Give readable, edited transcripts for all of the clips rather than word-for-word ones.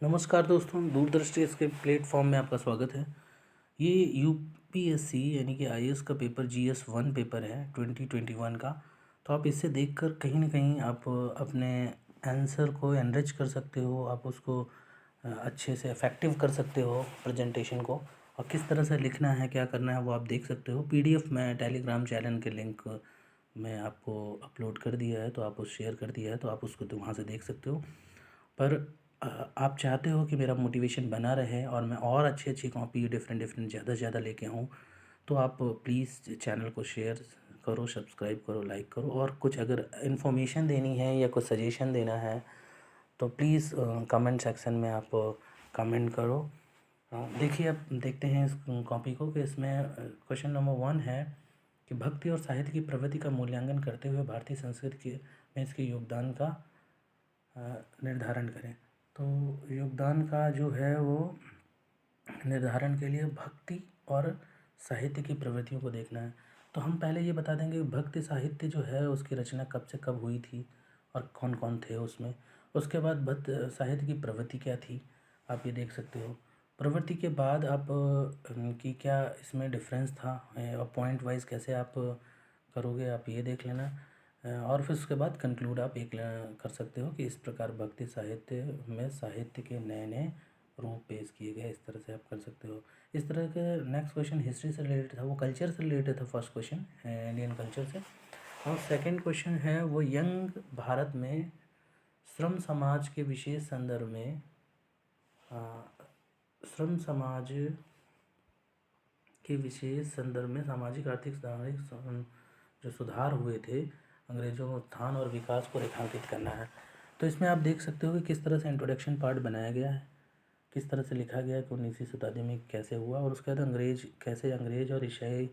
नमस्कार दोस्तों, दूरदृष्टि इसके प्लेटफॉर्म में आपका स्वागत है। ये यूपीएससी यानी कि आईएएस का पेपर जीएस 1 पेपर है 2021 का। तो आप इसे देखकर कहीं न कहीं आप अपने आंसर को एनरिच कर सकते हो, आप उसको अच्छे से इफ़ेक्टिव कर सकते हो प्रेजेंटेशन को। और किस तरह से लिखना है, क्या करना है वो आप देख सकते हो। पीडीएफ मैं टेलीग्राम चैनल के लिंक मैं आपको अपलोड कर दिया है, तो आप उस शेयर कर दिया है, तो आप उसको तो वहाँ से देख सकते हो। पर आप चाहते हो कि मेरा मोटिवेशन बना रहे और मैं और अच्छी अच्छी कॉपी डिफरेंट डिफरेंट ज़्यादा से ज़्यादा लेके आऊँ, तो आप प्लीज़ चैनल को शेयर करो, सब्सक्राइब करो, लाइक करो। और कुछ अगर इन्फॉर्मेशन देनी है या कुछ सजेशन देना है तो प्लीज़ कमेंट सेक्शन में आप कमेंट करो। देखिए, अब देखते हैं इस कॉपी को कि इसमें क्वेश्चन नंबर 1 है कि भक्ति और साहित्य की प्रवृत्ति का मूल्यांकन करते हुए भारतीय संस्कृति के में इसके योगदान का निर्धारण करें। तो योगदान का जो है वो निर्धारण के लिए भक्ति और साहित्य की प्रवृत्तियों को देखना है। तो हम पहले ये बता देंगे कि भक्ति साहित्य जो है उसकी रचना कब से कब हुई थी और कौन कौन थे उसमें। उसके बाद भक्त साहित्य की प्रवृत्ति क्या थी, आप ये देख सकते हो। प्रवृत्ति के बाद आप कि क्या इसमें डिफरेंस था और पॉइंट वाइज कैसे आप करोगे, आप ये देख लेना। और फिर उसके बाद कंक्लूड आप एक कर सकते हो कि इस प्रकार भक्ति साहित्य में साहित्य के नए नए रूप पेश किए गए, इस तरह से आप कर सकते हो। इस तरह के नेक्स्ट क्वेश्चन हिस्ट्री से रिलेटेड था, वो कल्चर से रिलेटेड था। फर्स्ट क्वेश्चन इंडियन कल्चर से। और सेकंड क्वेश्चन है वो यंग भारत में श्रम समाज के विशेष संदर्भ में श्रम समाज के विशेष संदर्भ में सामाजिक आर्थिक सामाजिक जो सुधार हुए थे, अंग्रेजों के उत्थान और विकास को रेखांकित करना है। तो इसमें आप देख सकते हो कि किस तरह से इंट्रोडक्शन पार्ट बनाया गया है, किस तरह से लिखा गया है कि 19वीं शताब्दी में कैसे हुआ, और उसके बाद अंग्रेज और ईसाई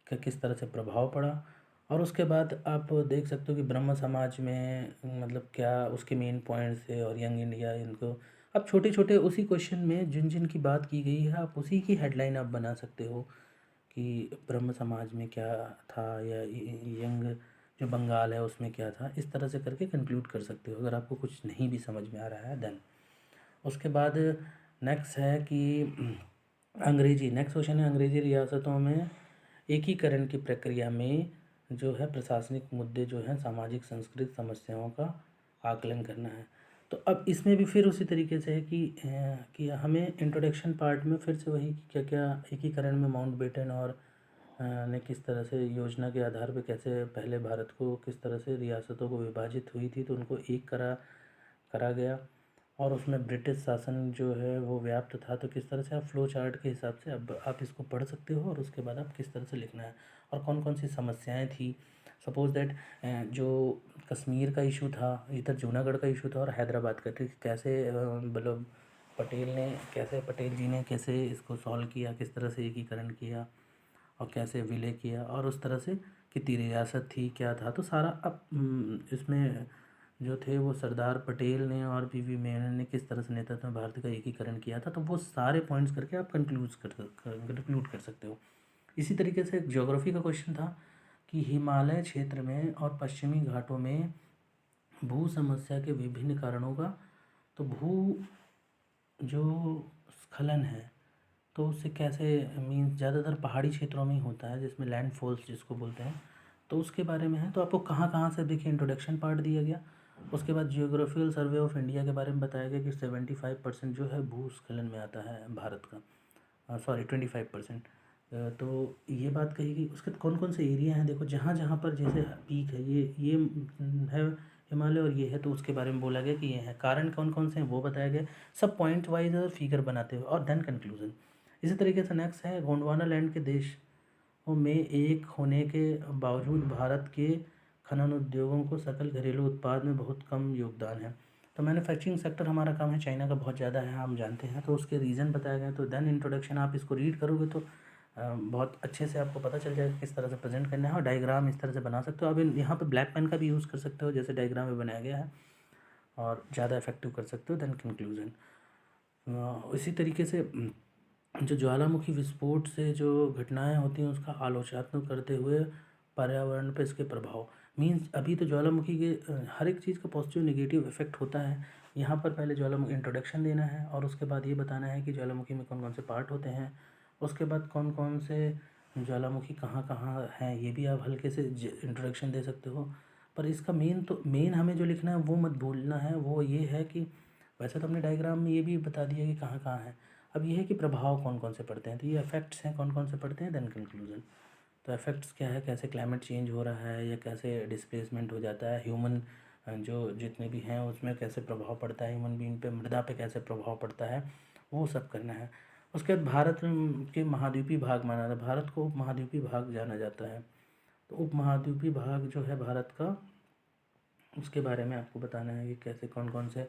का किस तरह से प्रभाव पड़ा। और उसके बाद आप देख सकते हो कि ब्रह्म समाज में मतलब क्या उसके मेन पॉइंट्स थे, और यंग इंडिया इनको आप छोटे छोटे उसी क्वेश्चन में जिन जिन की बात की गई है आप उसी की हेडलाइन आप बना सकते हो कि ब्रह्म समाज में क्या था, या यंग जो बंगाल है उसमें क्या था। इस तरह से करके कंक्लूड कर सकते हो अगर आपको कुछ नहीं भी समझ में आ रहा है देन। उसके बाद नेक्स्ट है कि अंग्रेजी, नेक्स्ट क्वेश्चन है अंग्रेजी रियासतों में एकीकरण की प्रक्रिया में जो है प्रशासनिक मुद्दे जो हैं सामाजिक सांस्कृतिक समस्याओं का आकलन करना है। तो अब इसमें भी फिर उसी तरीके से है कि हमें इंट्रोडक्शन पार्ट में फिर से वही क्या क्या एकीकरण में माउंटबेटन और ने किस तरह से योजना के आधार पर कैसे पहले भारत को किस तरह से रियासतों को विभाजित हुई थी तो उनको एक करा करा गया, और उसमें ब्रिटिश शासन जो है वो व्याप्त था। तो किस तरह से आप फ्लो चार्ट के हिसाब से अब आप इसको पढ़ सकते हो, और उसके बाद आप किस तरह से लिखना है और कौन कौन सी समस्याएं थी। सपोज दैट जो कश्मीर का इशू था, इधर जूनागढ़ का इशू था और हैदराबाद का, ठीक कैसे मतलब पटेल जी ने कैसे इसको सॉल्व किया, किस तरह से एकीकरण किया और कैसे विलय किया, और उस तरह से कितनी रियासत थी, क्या था। तो सारा अब इसमें जो थे वो सरदार पटेल ने और पीवी मेनन ने किस तरह से नेतृत्व में भारत का एकीकरण किया था, तो वो सारे पॉइंट्स करके आप कंक्लूड कर सकते हो। इसी तरीके से एक ज्योग्राफी का क्वेश्चन था कि हिमालय क्षेत्र में और पश्चिमी घाटों में भू समस्या के विभिन्न कारणों का, तो भू जो स्खलन है तो उससे कैसे मीन्स ज़्यादातर पहाड़ी क्षेत्रों में ही होता है जिसमें लैंड फॉल्स जिसको बोलते हैं, तो उसके बारे में है। तो आपको कहाँ कहाँ से देखिए इंट्रोडक्शन पार्ट दिया गया। उसके बाद जियोग्राफिकल सर्वे ऑफ इंडिया के बारे में बताया गया कि 75% जो है भूस्खलन में आता है भारत का, सॉरी 25%। तो ये बात कही गई। उसके कौन कौन से एरिया हैं, देखो जहाँ जहाँ पर जैसे पीक है ये है हिमालय और ये है, तो उसके बारे में बोला गया कि ये है। कारण कौन कौन से हैं वो बताया गया, सब पॉइंट वाइज और फिगर बनाते हुए, और देन कंक्लूजन। इसी तरीके से नेक्स्ट है गोंडवाना लैंड के देशों में एक होने के बावजूद भारत के खनन उद्योगों को सकल घरेलू उत्पाद में बहुत कम योगदान है। तो मैन्युफैक्चरिंग सेक्टर हमारा काम है चाइना का बहुत ज़्यादा है, हम जानते हैं। तो उसके रीज़न बताया गया। तो देन इंट्रोडक्शन आप इसको रीड करोगे तो बहुत अच्छे से आपको पता चल जाएगा किस तरह से प्रेजेंट करना है, और डायग्राम इस तरह से बना सकते हो। अब यहाँ पे ब्लैक पेन का भी यूज़ कर सकते हो जैसे डायग्राम में बनाया गया है, और ज़्यादा इफेक्टिव कर सकते हो। देन कंक्लूजन इसी तरीके से जो ज्वालामुखी विस्फोट से जो घटनाएं होती हैं उसका आलोचनात्मक करते हुए पर्यावरण पर इसके प्रभाव। मीन्स अभी तो ज्वालामुखी के हर एक चीज़ का पॉजिटिव नेगेटिव इफेक्ट होता है, यहाँ पर पहले ज्वालामुखी इंट्रोडक्शन देना है और उसके बाद ये बताना है कि ज्वालामुखी में कौन कौन से पार्ट होते हैं, उसके बाद कौन कौन से ज्वालामुखी कहाँ कहाँ हैं, ये भी आप हल्के से इंट्रोडक्शन दे सकते हो। पर इसका मेन हमें जो लिखना है वो मत भूलना है, वो ये है कि वैसे तो हमने डायग्राम में ये भी बता दिया कि कहाँ कहाँ है। अब ये है कि प्रभाव कौन कौन से पड़ते हैं, तो ये इफेक्ट्स हैं कौन कौन से पड़ते हैं, देन कंक्लूजन। तो इफेक्ट्स क्या है, कैसे क्लाइमेट चेंज हो रहा है या कैसे डिस्प्लेसमेंट हो जाता है, ह्यूमन जो जितने भी हैं उसमें कैसे प्रभाव पड़ता है, ह्यूमन बीइंग पे, मृदा पे कैसे प्रभाव पड़ता है, वो सब करना है। उसके बाद भारत के महाद्वीपीय भाग माना जाता है, भारत को उपमहाद्वीपीय भाग जाना जाता है। तो उपमहाद्वीपीय भाग जो है भारत का, उसके बारे में आपको बताना है कि कैसे कौन कौन से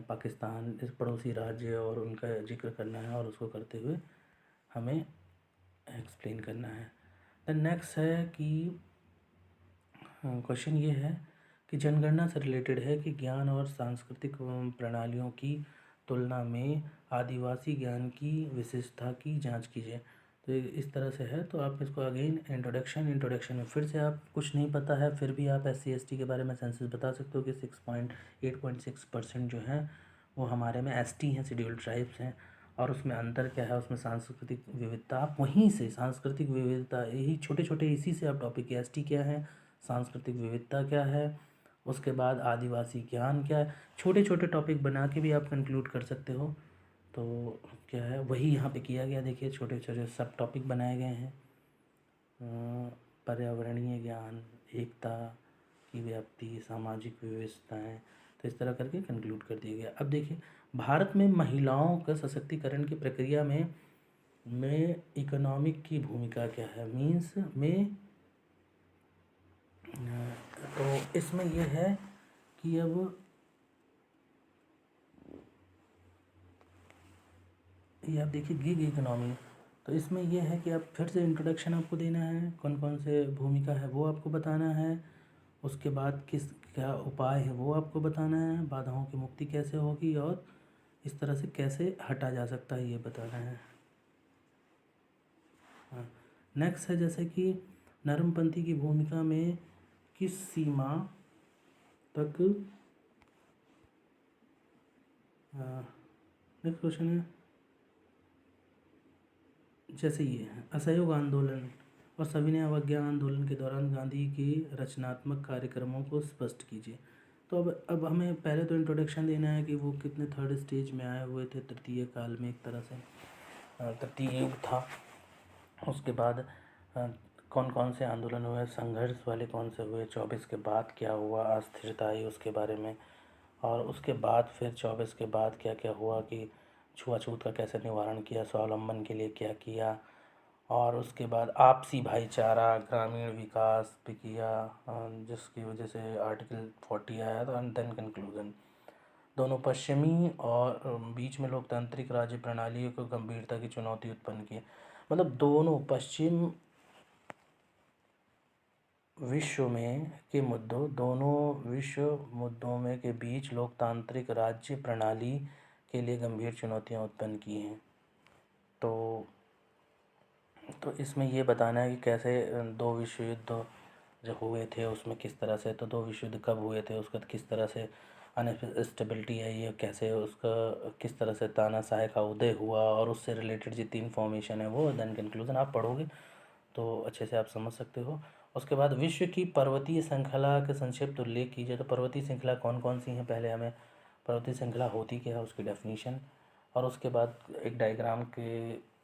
पाकिस्तान इस पड़ोसी राज्य और उनका जिक्र करना है और उसको करते हुए हमें एक्सप्लेन करना है। द नेक्स्ट है कि क्वेश्चन ये है कि जनगणना से रिलेटेड है कि ज्ञान और सांस्कृतिक प्रणालियों की तुलना में आदिवासी ज्ञान की विशेषता की जांच कीजिए। तो इस तरह से है। तो आप इसको अगेन इंट्रोडक्शन में फिर से आप कुछ नहीं पता है फिर भी आप SC ST के बारे में सेंसस बता सकते हो कि 8.6% जो हैं वो हमारे में ST हैं, शेड्यूल्ड ट्राइब्स हैं। और उसमें अंतर क्या है, उसमें सांस्कृतिक विविधता, आप वहीं से सांस्कृतिक विविधता, यही छोटे छोटे इसी से आप टॉपिक के ST क्या है, सांस्कृतिक विविधता क्या है, उसके बाद आदिवासी ज्ञान क्या है, छोटे छोटे टॉपिक बना के भी आप कंक्लूड कर सकते हो। तो क्या है वही यहाँ पे किया गया, देखिए छोटे छोटे सब टॉपिक बनाए गए हैं। पर्यावरणीय ज्ञान, एकता की व्याप्ति, सामाजिक विविधताएँ, तो इस तरह करके कंक्लूड कर दिया गया। अब देखिए भारत में महिलाओं का सशक्तिकरण की प्रक्रिया में इकोनॉमिक की भूमिका क्या है, मीन्स में तो इसमें यह है कि अब ये आप देखिए गिग इकोनॉमी, तो इसमें यह है कि आप फिर से इंट्रोडक्शन आपको देना है, कौन कौन से भूमिका है वो आपको बताना है, उसके बाद क्या उपाय है वो आपको बताना है, बाधाओं की मुक्ति कैसे होगी और इस तरह से कैसे हटा जा सकता है ये बताना है। हाँ, नेक्स्ट है जैसे कि नरमपंथी की भूमिका में किस सीमा तक, नेक्स्ट क्वेश्चन है जैसे ये है असहयोग आंदोलन और सविनय अवज्ञा आंदोलन के दौरान गांधी के रचनात्मक कार्यक्रमों को स्पष्ट कीजिए। तो अब हमें पहले तो इंट्रोडक्शन देना है कि वो कितने थर्ड स्टेज में आए हुए थे, तृतीय काल में, एक तरह से तृतीय युग था। उसके बाद कौन कौन से आंदोलन हुए, संघर्ष वाले कौन से हुए, 24 के बाद क्या हुआ, अस्थिरता आई उसके बारे में, और उसके बाद फिर 24 के बाद क्या क्या हुआ कि छुआछूत का कैसे निवारण किया, स्वावलंबन के लिए क्या किया, और उसके बाद आपसी भाईचारा, ग्रामीण विकास भी किया, जिसकी वजह से आर्टिकल 40 आया था। एंड देन कंक्लूजन, दोनों पश्चिमी और बीच में लोकतांत्रिक राज्य प्रणाली को गंभीरता की चुनौती उत्पन्न की। मतलब दोनों पश्चिम विश्व में के मुद्दों, दोनों विश्व मुद्दों में के बीच लोकतांत्रिक राज्य प्रणाली के लिए गंभीर चुनौतियां उत्पन्न की हैं। तो इसमें ये बताना है कि कैसे दो विश्व युद्ध जो हुए थे उसमें किस तरह से, तो दो विश्व युद्ध कब हुए थे, उसका किस तरह से अनस्टेबिलिटी आई है, कैसे उसका किस तरह से तानाशाही का उदय हुआ, और उससे रिलेटेड जितनी इन्फॉर्मेशन है वो देन कंक्लूजन आप पढ़ोगे तो अच्छे से आप समझ सकते हो। उसके बाद विश्व की पर्वतीय श्रृंखला के संक्षिप्त उल्लेख कीजिए। तो पर्वतीय श्रृंखला कौन कौन सी हैं, पहले हमें पर्वतीय श्रृंखला होती क्या है उसकी डेफिनीशन, और उसके बाद एक डायग्राम के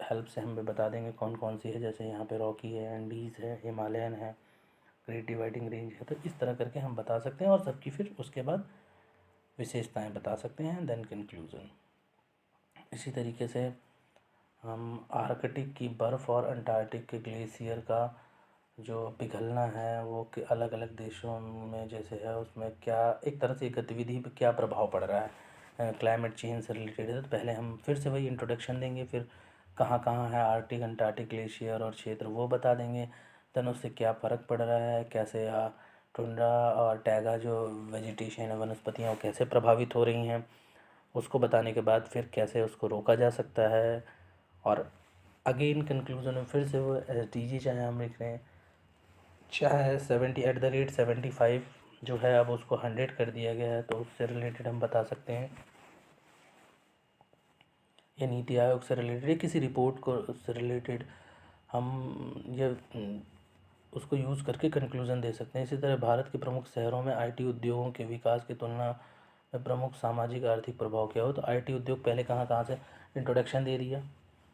हेल्प से हम भी बता देंगे कौन कौन सी है। जैसे यहाँ पे रॉकी है, एंडीज़ है, हिमालयन है, ग्रेट डिवाइडिंग रेंज है। तो इस तरह करके हम बता सकते हैं और सबकी फिर उसके बाद विशेषताएं बता सकते हैं, देन कंक्लूजन। इसी तरीके से हम आर्कटिक की बर्फ़ और अंटार्कटिक के ग्लेशियर का जो पिघलना है वो अलग अलग देशों में जैसे है उसमें क्या एक तरह से गतिविधि पे क्या प्रभाव पड़ रहा है, क्लाइमेट चेंज से रिलेटेड है। तो पहले हम फिर से वही इंट्रोडक्शन देंगे, फिर कहाँ कहाँ है आर्कटिक अंटार्कटिक ग्लेशियर और क्षेत्र वो बता देंगे, देन उससे क्या फ़र्क पड़ रहा है, कैसे टुंड्रा और टैगा जो वेजिटेशन है, वनस्पतियाँ, वो कैसे प्रभावित हो रही हैं, उसको बताने के बाद फिर कैसे उसको रोका जा सकता है। और अगेन कंक्लूजन में फिर से वो SDG चाहे हम लिख रहे हैं, चाहे 70 @ 75 जो है अब उसको 100 कर दिया गया है, तो उससे रिलेटेड हम बता सकते हैं, या नीति आयोग से रिलेटेड या किसी रिपोर्ट को से रिलेटेड हम ये उसको यूज़ करके कंक्लूज़न दे सकते हैं। इसी तरह भारत के प्रमुख शहरों में आईटी उद्योगों के विकास की तुलना में प्रमुख सामाजिक आर्थिक प्रभाव क्या हो। तो आईटी उद्योग पहले कहाँ कहाँ से इंट्रोडक्शन दे दिया,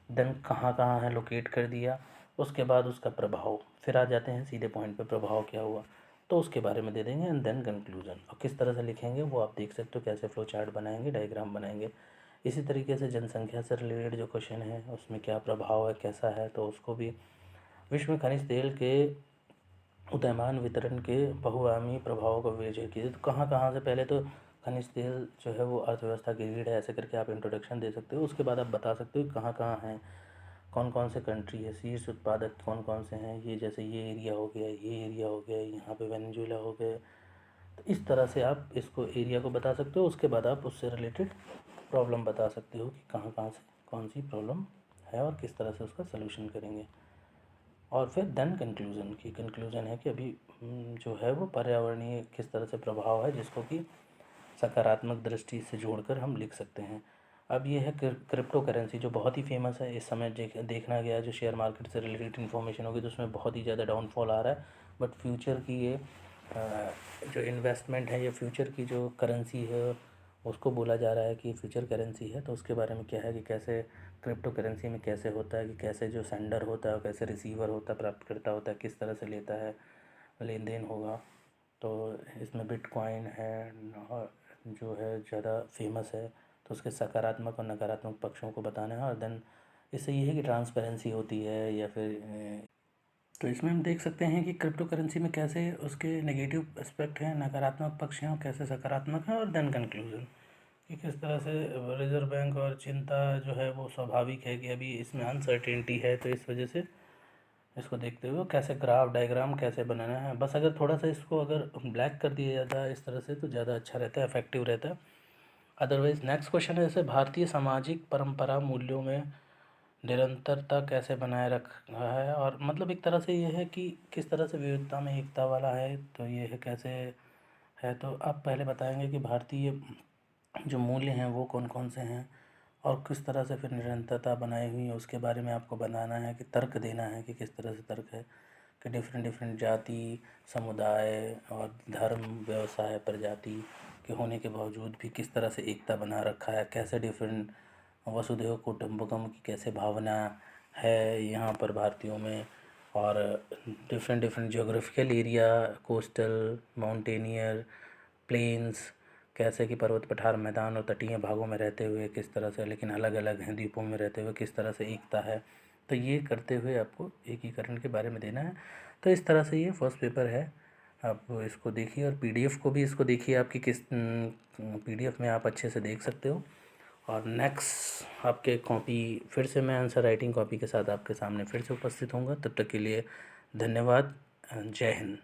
देन कहाँ कहाँ है लोकेट कर दिया, उसके बाद उसका प्रभाव, फिर आ जाते हैं सीधे पॉइंट पे प्रभाव क्या हुआ, तो उसके बारे में दे देंगे एंड देन कंक्लूजन। और किस तरह से लिखेंगे वो आप देख सकते हो, कैसे फ्लो चार्ट बनाएंगे, डायग्राम बनाएंगे। इसी तरीके से जनसंख्या से रिलेटेड जो क्वेश्चन है उसमें क्या प्रभाव है, कैसा है, तो उसको भी विश्व में खनिज तेल के उदयमान वितरण के बहुआयामी प्रभावों का विवेचन कीजिए। तो कहाँ कहाँ से, पहले तो खनिज तेल जो है वो अर्थव्यवस्था की रीढ़ है, ऐसे करके आप इंट्रोडक्शन दे सकते हो। उसके बाद आप बता सकते हो कहाँ कहाँ हैं, कौन कौन से कंट्री है, शीर्ष उत्पादक कौन कौन से हैं, ये जैसे ये एरिया हो गया, ये एरिया हो गया, यहाँ पे वेनेजुएला हो गया। तो इस तरह से आप इसको एरिया को बता सकते हो। उसके बाद आप उससे रिलेटेड प्रॉब्लम बता सकते हो कि कहाँ कहाँ से कौन सी प्रॉब्लम है और किस तरह से उसका सलूशन करेंगे। और फिर देन कंक्लूज़न की कंक्लूज़न है कि अभी जो है वो पर्यावरणीय किस तरह से प्रभाव है, जिसको कि सकारात्मक दृष्टि से जोड़कर हम लिख सकते हैं। अब ये है क्रिप्टो करेंसी, जो बहुत ही फेमस है इस समय। देखना गया है जो शेयर मार्केट से रिलेटेड इन्फॉर्मेशन होगी तो उसमें बहुत ही ज़्यादा डाउनफॉल आ रहा है, बट फ्यूचर की ये जो इन्वेस्टमेंट है, ये फ्यूचर की जो करेंसी है उसको बोला जा रहा है कि फ्यूचर करेंसी है। तो उसके बारे में क्या है कि कैसे क्रिप्टो करेंसी में कैसे होता है कि कैसे जो सेंडर होता है और कैसे रिसीवर होता है, प्राप्तकर्ता होता है, किस तरह से लेता है, लेन देन होगा। तो इसमें बिटकॉइन है और जो है ज़्यादा फेमस है, तो उसके सकारात्मक और नकारात्मक पक्षों को बताना है। और देन इससे ये है कि ट्रांसपेरेंसी होती है या फिर तो इसमें हम देख सकते हैं कि क्रिप्टो करेंसी में कैसे उसके नेगेटिव एस्पेक्ट हैं, नकारात्मक पक्ष हैं और कैसे सकारात्मक हैं, और देन कंक्लूजन कि किस तरह से रिजर्व बैंक और चिंता जो है वो स्वाभाविक है कि अभी इसमें अनसर्टेनिटी है, तो इस वजह से इसको देखते हुए कैसे ग्राफ डायग्राम कैसे बनाना है। बस अगर थोड़ा सा इसको अगर ब्लैक कर दिया जाता है इस तरह से तो ज़्यादा अच्छा रहता है, इफेक्टिव रहता है। अदरवाइज नेक्स्ट क्वेश्चन है जैसे भारतीय सामाजिक परंपरा मूल्यों में निरंतरता कैसे बनाए रखा है। और मतलब एक तरह से ये है कि किस तरह से विविधता में एकता वाला है, तो ये है कैसे है। तो आप पहले बताएंगे कि भारतीय जो मूल्य हैं वो कौन कौन से हैं और किस तरह से फिर निरंतरता बनाई हुई है उसके बारे में आपको बनाना है, कि तर्क देना है कि किस तरह से तर्क है कि डिफरेंट डिफरेंट जाति, समुदाय और धर्म, व्यवसाय, प्रजाति के होने के बावजूद भी किस तरह से एकता बना रखा है, कैसे डिफरेंट वसुधैव कुटुंबकम की कैसे भावना है यहाँ पर भारतीयों में। और different different geographical area, coastal, mountaineer, plains, कैसे कि पर्वत पठार, मैदान और तटीय भागों में रहते हुए किस तरह से, लेकिन अलग अलग हैं, द्वीपों में रहते हुए किस तरह से एकता है। तो ये करते हुए आपको एकीकरण के बारे में देना है। तो इस तरह से ये फर्स्ट पेपर है, आप इसको देखिए। और पीडीएफ को भी इसको देखिए, आपकी किस पीडीएफ में आप अच्छे से देख सकते हो। और नेक्स्ट आपके कॉपी फिर से मैं आंसर राइटिंग कॉपी के साथ आपके सामने फिर से उपस्थित होऊंगा। तब तक के लिए धन्यवाद। जय हिंद।